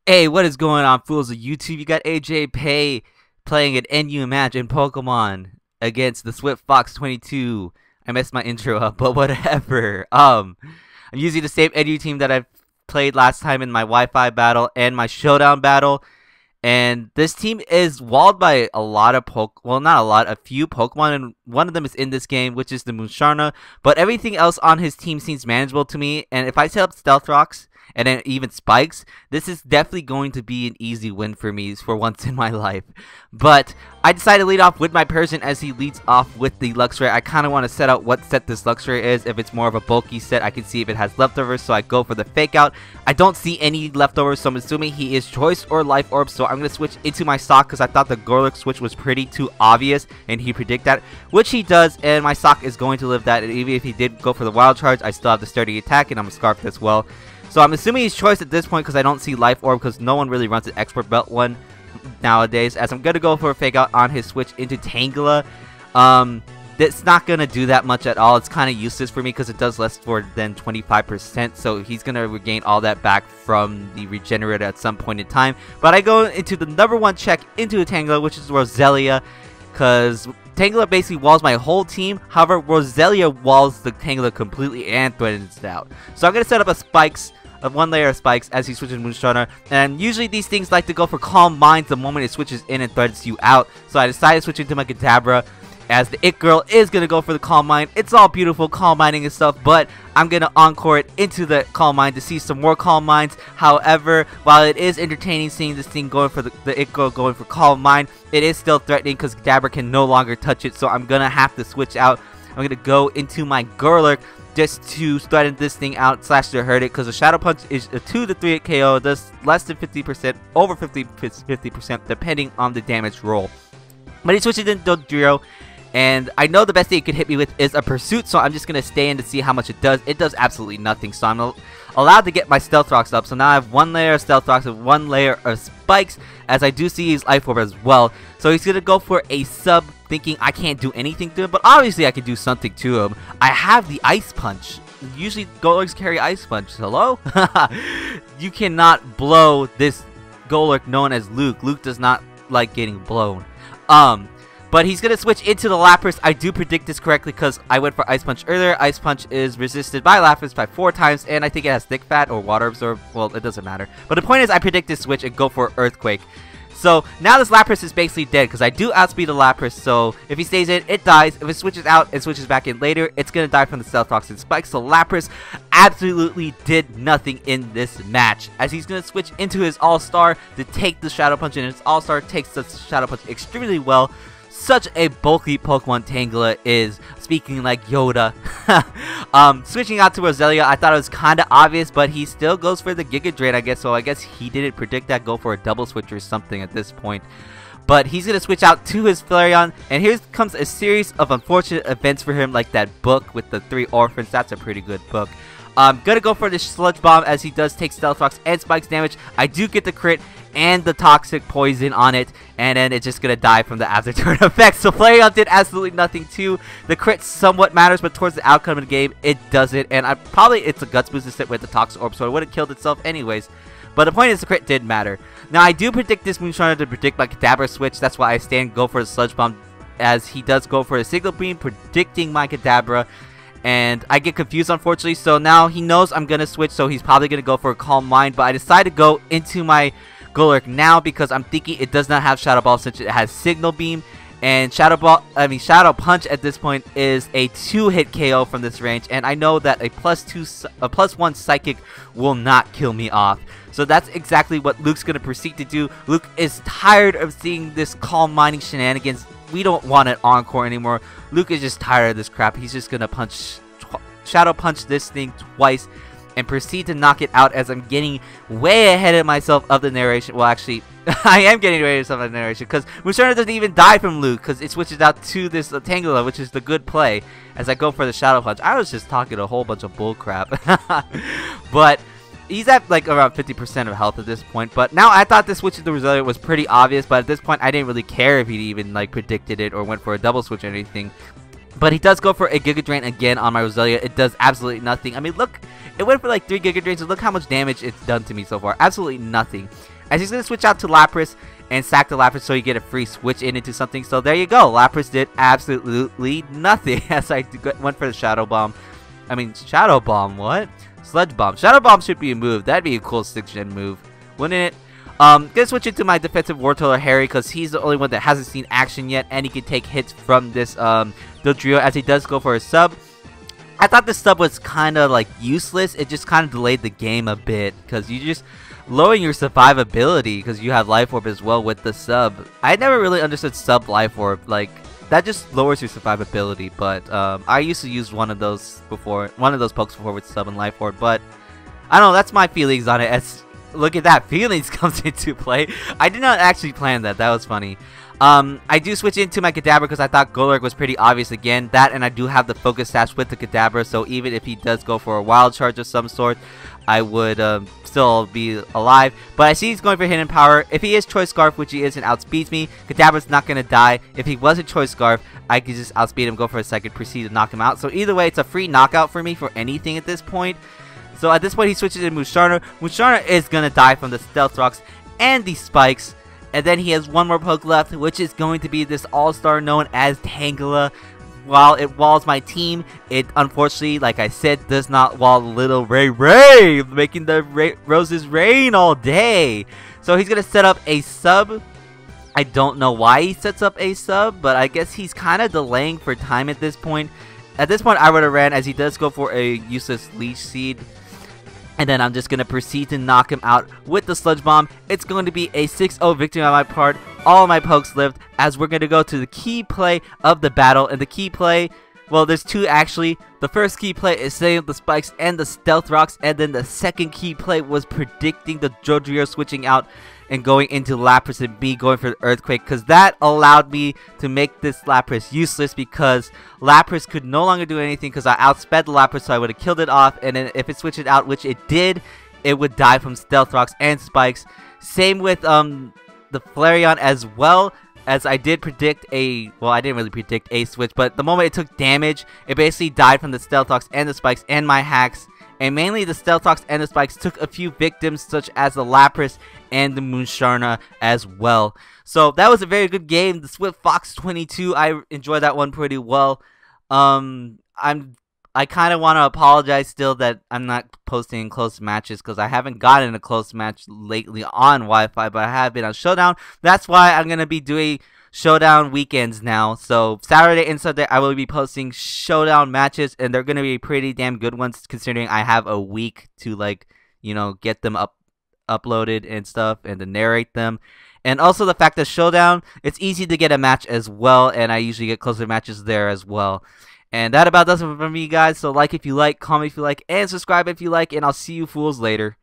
Hey, what is going on, fools of YouTube? You got AJayPay playing an NU match in Pokemon against the TheSwiftFox22. I messed my intro up, but whatever. I'm using the same NU team that I played last time in my Wi-Fi battle and my Showdown battle. And this team is walled by a lot of well, not a lot, a few Pokemon, and one of them is in this game, which is the Musharna. But everything else on his team seems manageable to me, and if I set up Stealth Rocks, and then even Spikes, this is definitely going to be an easy win for me for once in my life. But I decided to lead off with my person as he leads off with the Luxray. I kind of want to set out what set this Luxray is. If it's more of a bulky set, I can see if it has leftovers, so I go for the Fake Out. I don't see any leftovers, so I'm assuming he is Choice or Life Orb, so I'm going to switch into my Sock because I thought the Gorlek switch was pretty too obvious, and he predict that, which he does, and my Sock is going to live that, and even if he did go for the Wild Charge, I still have the Sturdy Attack, and I'm a Scarf as well. So I'm assuming he's Choice at this point because I don't see Life Orb because no one really runs an Expert Belt one nowadays. As I'm going to go for a Fake Out on his switch into Tangela. That's not going to do that much at all. It's kind of useless for me because it does less than 25%. So he's going to regain all that back from the Regenerator at some point in time. But I go into the number one check into a Tangela, which is Roselia. Because Tangela basically walls my whole team. However, Roselia walls the Tangela completely and threatens it out. So I'm going to set up a Spikes. One layer of Spikes as he switches Moonshiner, and usually these things like to go for Calm Minds the moment it switches in and threatens you out, so I decided to switch into my Kadabra as the It Girl is going to go for the Calm Mind. It's all beautiful Calm Minding and stuff, but I'm going to encore it into the Calm Mind to see some more Calm Minds. However, while it is entertaining seeing this thing going for the It Girl going for Calm Mind, it is still threatening because Kadabra can no longer touch it, so I'm going to have to switch out. I'm going to go into my Gorlek just to threaten this thing out / to hurt it, because the Shadow Punch is a 2 to 3 hit KO. It does less than 50%, over 50% depending on the damage roll. But he switches into Dodrio, and I know the best thing it could hit me with is a Pursuit, so I'm just going to stay in to see how much it does. It does absolutely nothing, so I'm allowed to get my Stealth Rocks up. So now I have one layer of Stealth Rocks and one layer of Spikes, as I do see his Life Orb as well. So he's going to go for a sub, thinking I can't do anything to him, but obviously I can do something to him. I have the Ice Punch. Usually Golurks carry Ice Punch. Hello? You cannot blow this Golurk known as Luke. Luke does not like getting blown. But he's going to switch into the Lapras. I do predict this correctly because I went for Ice Punch earlier. Ice Punch is resisted by Lapras by 4 times, and I think it has Thick Fat or Water Absorb. Well, it doesn't matter. But the point is I predict this switch and go for Earthquake. So now this Lapras is basically dead because I do outspeed the Lapras, so if he stays in, it dies. If it switches out, it switches back in later. It's going to die from the Stealth Rocks and Spikes. So Lapras absolutely did nothing in this match, as he's going to switch into his All-Star to take the Shadow Punch, and his All-Star takes the Shadow Punch extremely well. Such a bulky Pokemon Tangela is, speaking like Yoda. Switching out to Roselia, I thought it was kind of obvious, but he still goes for the Giga Drain, I guess. So I guess he didn't predict that, go for a double switch or something at this point. But he's going to switch out to his Flareon, and here comes a series of unfortunate events for him, like that book with the 3 orphans. That's a pretty good book. I'm going to go for the Sludge Bomb, as he does take Stealth Rocks and Spikes damage. I do get the crit and the Toxic Poison on it, and then it's just going to die from the after turn effect. So Flareon did absolutely nothing too. The crit somewhat matters, but towards the outcome of the game, it doesn't. And it's a Guts Boost to sit with the Toxic Orb, so it would have killed itself anyways. But the point is, the crit did matter. Now, I do predict this Moonshiner to predict my Kadabra switch. That's why I stand go for the Sludge Bomb, as he does go for the Signal Beam, predicting my Kadabra. And I get confused, unfortunately, so now he knows I'm going to switch, so he's probably going to go for a Calm Mind. But I decide to go into my Golurk now because I'm thinking it does not have Shadow Ball since it has Signal Beam. And Shadow Punch at this point is a 2-hit KO from this range, and I know that a +1 Psychic will not kill me off. So that's exactly what Luke's going to proceed to do. Luke is tired of seeing this Calm Minding shenanigans. We don't want an encore anymore. Luke is just tired of this crap. He's just going to Shadow Punch this thing twice and proceed to knock it out, as I'm getting way ahead of myself of the narration. Well, actually, I am getting way ahead of myself of the narration, because Musharna doesn't even die from Luke, because it switches out to this Tangela, which is the good play, as I go for the Shadow Punch. I was just talking a whole bunch of bull crap. But he's at like around 50% of health at this point. But now I thought this switch to the Roselia was pretty obvious, but at this point I didn't really care if he even like predicted it or went for a double switch or anything. But he does go for a Giga Drain again on my Roselia. It does absolutely nothing. I mean, look, it went for like 3 Giga Drains, and look how much damage it's done to me so far. Absolutely nothing. as he's going to switch out to Lapras and sack the Lapras so you get a free switch into something. So there you go. Lapras did absolutely nothing as I went for the Shadow Bomb. I mean, Shadow Bomb, what? Sludge Bomb. Shadow Bomb should be a move. That'd be a cool 6th-gen move, wouldn't it? Gonna switch into my defensive Wartortle Harry because he's the only one that hasn't seen action yet, and he can take hits from this Dodrio as he does go for a sub. I thought this sub was kind of like useless. It just kind of delayed the game a bit because you just lowering your survivability because you have Life Orb as well with the sub. I never really understood sub Life Orb, like that just lowers your survivability. But I used to use one of those pokes before with sub and Life Orb, but I don't know, that's my feelings on it. As look at that, feelings comes into play. I did not actually plan that. That was funny. I do switch into my Kadabra because I thought Golurk was pretty obvious again. That, and I do have the Focus Sash with the Kadabra, so even if he does go for a Wild Charge of some sort, I would still be alive. But I see he's going for Hidden Power. If he is Choice Scarf, which he is, and outspeeds me, Kadabra's not going to die. If he wasn't Choice Scarf, I could just outspeed him, go for a second, proceed to knock him out. So either way, it's a free knockout for me for anything at this point. So at this point, he switches to Musharna. Musharna is going to die from the Stealth Rocks and the Spikes. And then he has one more poke left, which is going to be this all-star known as Tangela. While it walls my team, it unfortunately, like I said, does not wall little Ray, making the roses rain all day. So he's going to set up a sub. I don't know why he sets up a sub, but I guess he's kind of delaying for time at this point. At this point, I would have ran, as he does go for a useless Leech Seed. And then I'm just going to proceed to knock him out with the Sludge Bomb. It's going to be a 6-0 victory on my part. All my pokes lived, as we're going to go to the key play of the battle. And the key play, well, there's two actually. The first key play is setting up the Spikes and the Stealth Rocks. And then the second key play was predicting the Dodrio switching out and going into Lapras and me going for the Earthquake, because that allowed me to make this Lapras useless, because Lapras could no longer do anything because I outsped the Lapras, so I would have killed it off. And then if it switched it out, which it did, it would die from Stealth Rocks and Spikes. Same with the Flareon as well, as I did predict a, well, I didn't really predict a switch, but the moment it took damage, it basically died from the Stealth Rocks and the Spikes and my hacks. And mainly the Stealth Rocks and the Spikes took a few victims, such as the Lapras and the Musharna as well. So that was a very good game. The TheSwiftFox22, I enjoyed that one pretty well. I kind of want to apologize still that I'm not posting close matches, because I haven't gotten a close match lately on Wi-Fi, but I have been on Showdown. That's why I'm going to be doing Showdown weekends now. So Saturday and Sunday I will be posting Showdown matches, and they're going to be pretty damn good ones, considering I have a week to, like, you know, get them uploaded and stuff, and to narrate them. And also the fact that Showdown, it's easy to get a match as well, and I usually get closer matches there as well. And that about does it for me, guys. So like if you like, comment if you like, and subscribe if you like, and I'll see you fools later.